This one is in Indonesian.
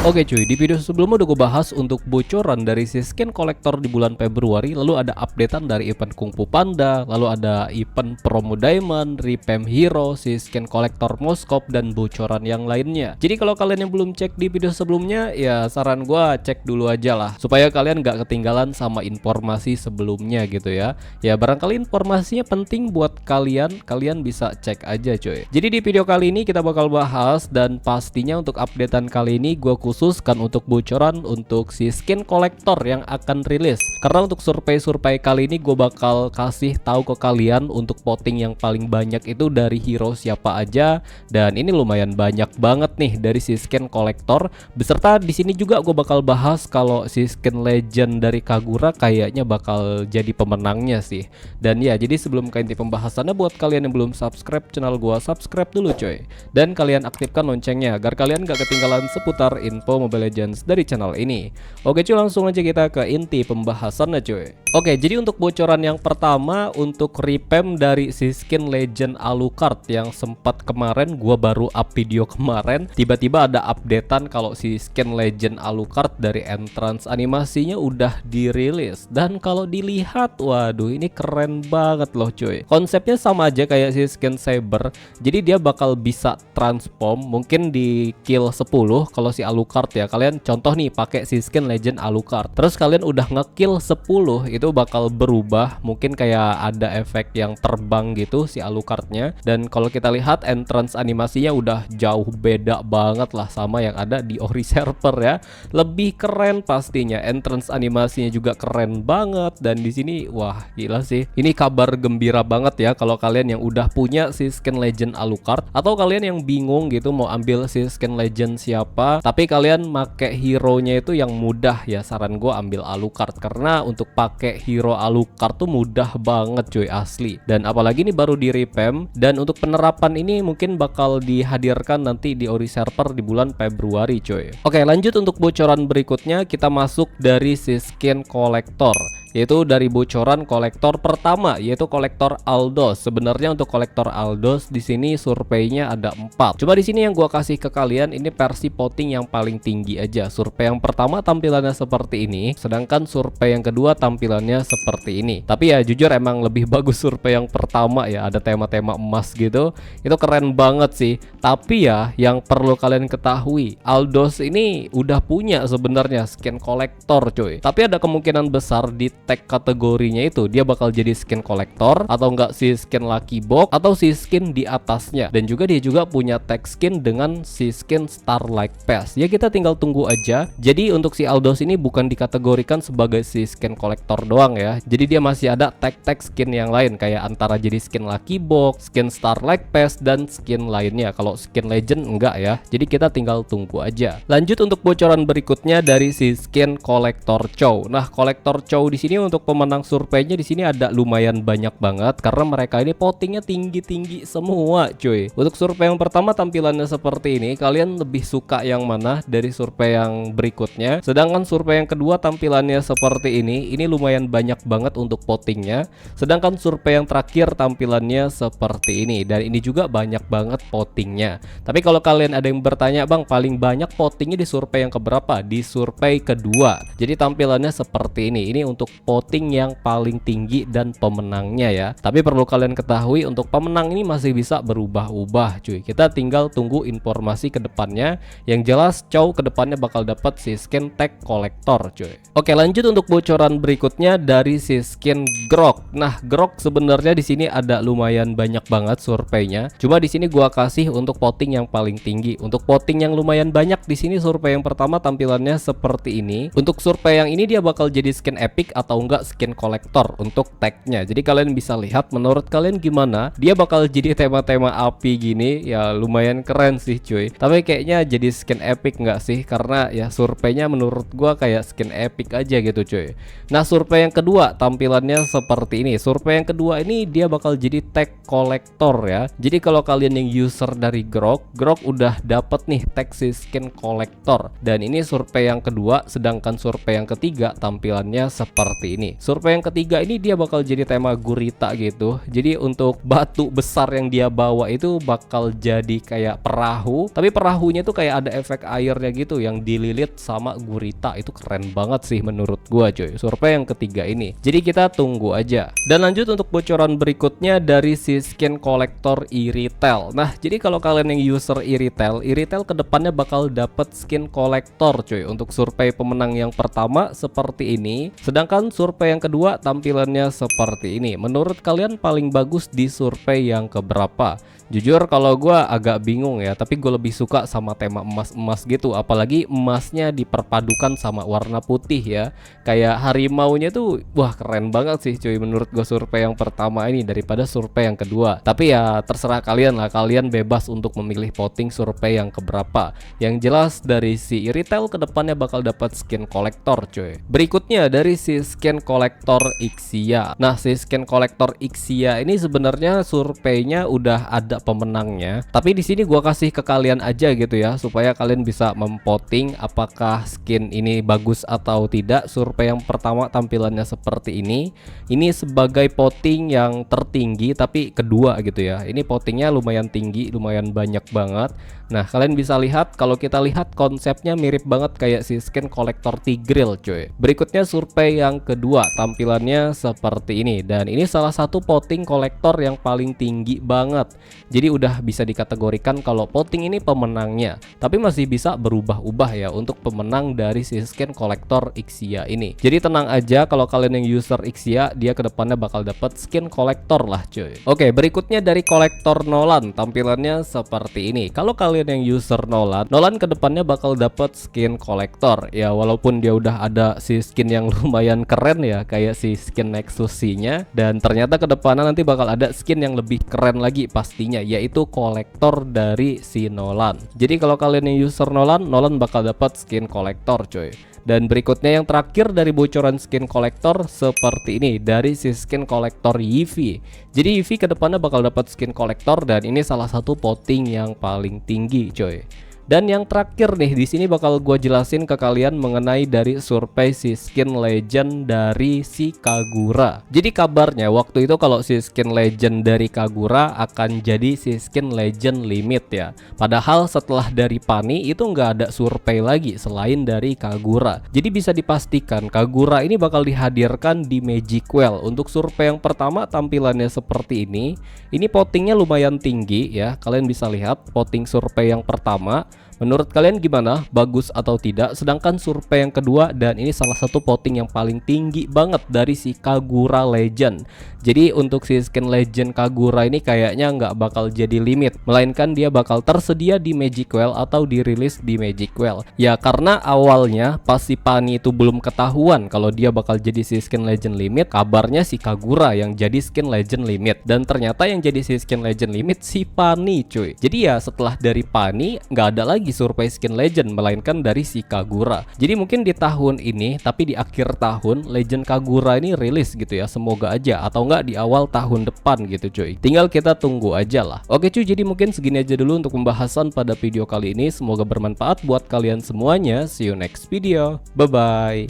Oke cuy, di video sebelumnya udah gue bahas untuk bocoran dari si skin kolektor di bulan Februari. Lalu ada updatean dari event Kung Fu Panda, lalu ada event promo diamond, revamp hero, si skin kolektor Moskop, dan bocoran yang lainnya. Jadi kalau kalian yang belum cek di video sebelumnya, ya saran gue cek dulu aja lah, supaya kalian gak ketinggalan sama informasi sebelumnya gitu ya. Ya barangkali informasinya penting buat kalian bisa cek aja cuy. Jadi di video kali ini kita bakal bahas, dan pastinya untuk updatean kali ini gue khususkan untuk bocoran untuk si skin kolektor yang akan rilis. Karena untuk survei kali ini gue bakal kasih tahu ke kalian untuk voting yang paling banyak itu dari hero siapa aja, dan ini lumayan banyak banget nih dari si skin kolektor. Beserta di sini juga gue bakal bahas kalau si skin legend dari Kagura kayaknya bakal jadi pemenangnya sih. Dan ya, jadi sebelum ke inti pembahasannya, buat kalian yang belum subscribe channel gue, subscribe dulu coy. Dan kalian aktifkan loncengnya agar kalian gak ketinggalan seputar info Mobile Legends dari channel ini. Oke cuy, langsung aja kita ke inti pembahasannya cuy. Oke, jadi untuk bocoran yang pertama untuk revamp dari si skin legend Alucard yang sempat kemarin gua baru up video kemarin, tiba-tiba ada updatean kalau si skin legend Alucard dari entrance animasinya udah dirilis. Dan kalau dilihat, waduh ini keren banget loh cuy. Konsepnya sama aja kayak si skin Saber. Jadi dia bakal bisa transform mungkin di kill 10 kalau si Alucard ya. Kalian contoh nih pakai si skin legend Alucard, terus kalian udah ngekill 10, itu bakal berubah, mungkin kayak ada efek yang terbang gitu si Alucardnya. Dan kalau kita lihat entrance animasinya udah jauh beda banget lah sama yang ada di Ori server ya. Lebih keren pastinya, entrance animasinya juga keren banget. Dan di sini wah gila sih, ini kabar gembira banget ya kalau kalian yang udah punya si skin legend Alucard, atau kalian yang bingung gitu mau ambil si skin legend siapa tapi kalian make hero nya itu yang mudah ya. Saran gue ambil Alucard, karena untuk pakai hero Alucard tuh mudah banget cuy, asli. Dan apalagi ini baru di revamp, dan untuk penerapan ini mungkin bakal dihadirkan nanti di Ori server di bulan Februari cuy. Oke, lanjut untuk bocoran berikutnya, kita masuk dari si skin kolektor, yaitu dari bocoran kolektor pertama, yaitu kolektor Aldos. Sebenarnya untuk kolektor Aldos di sini surveinya ada 4. Cuma di sini yang gua kasih ke kalian ini versi voting yang paling tinggi aja. Survei yang pertama tampilannya seperti ini, sedangkan survei yang kedua tampilannya seperti ini. Tapi ya jujur emang lebih bagus survei yang pertama ya, ada tema-tema emas gitu. Itu keren banget sih. Tapi ya yang perlu kalian ketahui, Aldos ini udah punya sebenarnya skin kolektor cuy. Tapi ada kemungkinan besar di tag kategorinya itu dia bakal jadi skin kolektor, atau enggak si skin lucky box, atau si skin di atasnya. Dan juga dia juga punya tag skin dengan si skin Starlight Pass. Ya kita tinggal tunggu aja. Jadi untuk si Aldos ini bukan dikategorikan sebagai si skin kolektor doang ya. Jadi dia masih ada tag-tag skin yang lain, kayak antara jadi skin lucky box, skin Starlight Pass, dan skin lainnya. Kalau skin legend enggak ya. Jadi kita tinggal tunggu aja. Lanjut untuk bocoran berikutnya dari si skin kolektor Chow. Nah, kolektor Chow di sini untuk pemenang surveinya di sini ada lumayan banyak banget, karena mereka ini votingnya tinggi-tinggi semua cuy. Untuk survei yang pertama tampilannya seperti ini. Kalian lebih suka yang mana dari survei yang berikutnya? Sedangkan survei yang kedua tampilannya seperti ini. Ini lumayan banyak banget untuk votingnya. Sedangkan survei yang terakhir tampilannya seperti ini, dan ini juga banyak banget votingnya. Tapi kalau kalian ada yang bertanya, bang paling banyak votingnya di survei yang keberapa? Di survei kedua. Jadi tampilannya seperti ini. Ini untuk voting yang paling tinggi dan pemenangnya ya. Tapi perlu kalian ketahui, untuk pemenang ini masih bisa berubah-ubah cuy. Kita tinggal tunggu informasi ke depannya. Yang jelas Chow ke depannya bakal dapat si skin tag kolektor cuy. Oke, lanjut untuk bocoran berikutnya dari si skin Grok. Nah, Grok sebenarnya di sini ada lumayan banyak banget surveinya. Cuma di sini gua kasih untuk voting yang paling tinggi. Untuk voting yang lumayan banyak di sini survei yang pertama tampilannya seperti ini. Untuk survei yang ini dia bakal jadi skin epic atau enggak skin kolektor untuk tagnya. Jadi kalian bisa lihat menurut kalian gimana? Dia bakal jadi tema-tema api gini ya, lumayan keren sih cuy. Tapi kayaknya jadi skin epic enggak sih? Karena ya surveinya menurut gua kayak skin epic aja gitu cuy. Nah, survei yang kedua tampilannya seperti ini. Survei yang kedua ini dia bakal jadi tag kolektor ya. Jadi kalau kalian yang user dari Grok udah dapat nih tag si skin kolektor. Dan ini survei yang kedua, sedangkan survei yang ketiga tampilannya seperti seperti ini. Survei yang ketiga ini dia bakal jadi tema gurita gitu. Jadi untuk batu besar yang dia bawa itu bakal jadi kayak perahu, tapi perahunya tuh kayak ada efek airnya gitu yang dililit sama gurita. Itu keren banget sih menurut gua cuy, survei yang ketiga ini. Jadi kita tunggu aja. Dan lanjut untuk bocoran berikutnya dari si skin collector e-retail. Nah, jadi kalau kalian yang user e-retail kedepannya bakal dapat skin collector cuy. Untuk survei pemenang yang pertama seperti ini, sedangkan survei yang kedua tampilannya seperti ini. Menurut kalian paling bagus di survei yang keberapa? Jujur kalau gue agak bingung ya, tapi gue lebih suka sama tema emas-emas gitu. Apalagi emasnya diperpadukan sama warna putih ya. Kayak harimaunya tuh, wah keren banget sih cuy menurut gue survei yang pertama ini daripada survei yang kedua. Tapi ya terserah kalian lah, kalian bebas untuk memilih voting survei yang keberapa. Yang jelas dari si retail kedepannya bakal dapat skin kolektor cuy. Berikutnya dari si skin kolektor Ixia. Nah, si skin kolektor Ixia ini sebenarnya surveinya udah ada pemenangnya, tapi di sini gua kasih ke kalian aja gitu ya, supaya kalian bisa memvoting apakah skin ini bagus atau tidak. Survei yang pertama tampilannya seperti ini. Ini sebagai voting yang tertinggi tapi kedua gitu ya. Ini votingnya lumayan tinggi, lumayan banyak banget. Nah, kalian bisa lihat, kalau kita lihat konsepnya mirip banget kayak si skin kolektor Tigreal cuy. Berikutnya survei yang kedua, tampilannya seperti ini. Dan ini salah satu voting kolektor yang paling tinggi banget. Jadi udah bisa dikategorikan kalau voting ini pemenangnya. Tapi masih bisa berubah-ubah ya untuk pemenang dari si skin kolektor Ixia ini. Jadi tenang aja, kalau kalian yang user Ixia, dia kedepannya bakal dapat skin kolektor lah cuy. Oke, berikutnya dari kolektor Nolan, tampilannya seperti ini. Kalau kalian yang user Nolan kedepannya bakal dapat skin kolektor ya, walaupun dia udah ada si skin yang lumayan keren ya, kayak si skin Nexus-nya, dan ternyata kedepannya nanti bakal ada skin yang lebih keren lagi pastinya, yaitu kolektor dari si Nolan. Jadi kalau kalian yang user Nolan bakal dapat skin kolektor coy. Dan berikutnya yang terakhir dari bocoran skin kolektor seperti ini dari si skin kolektor Yivi. Jadi Yivi kedepannya bakal dapat skin kolektor dan ini salah satu voting yang paling tinggi coy. Dan yang terakhir nih, di sini bakal gue jelasin ke kalian mengenai dari survei si skin legend dari si Kagura. Jadi kabarnya waktu itu kalau si skin legend dari Kagura akan jadi si skin legend limit ya. Padahal setelah dari Pani itu nggak ada survei lagi selain dari Kagura. Jadi bisa dipastikan Kagura ini bakal dihadirkan di Magic Well. Untuk survei yang pertama tampilannya seperti ini. Ini votingnya lumayan tinggi ya. Kalian bisa lihat voting survei yang pertama. Menurut kalian gimana? Bagus atau tidak? Sedangkan survei yang kedua, dan ini salah satu voting yang paling tinggi banget dari si Kagura Legend. Jadi untuk si skin Legend Kagura ini kayaknya nggak bakal jadi limit, melainkan dia bakal tersedia di Magic Well atau dirilis di Magic Well. Ya karena awalnya pas si Pani itu belum ketahuan kalau dia bakal jadi si skin Legend limit, kabarnya si Kagura yang jadi skin Legend limit, dan ternyata yang jadi si skin Legend limit si Pani cuy. Jadi ya setelah dari Pani nggak ada lagi survei skin legend, melainkan dari si Kagura. Jadi mungkin di tahun ini, tapi di akhir tahun Legend Kagura ini rilis gitu ya, semoga aja, atau enggak di awal tahun depan gitu cuy. Tinggal kita tunggu aja lah. Oke cuy, jadi mungkin segini aja dulu untuk pembahasan pada video kali ini. Semoga bermanfaat buat kalian semuanya. See you next video. Bye bye.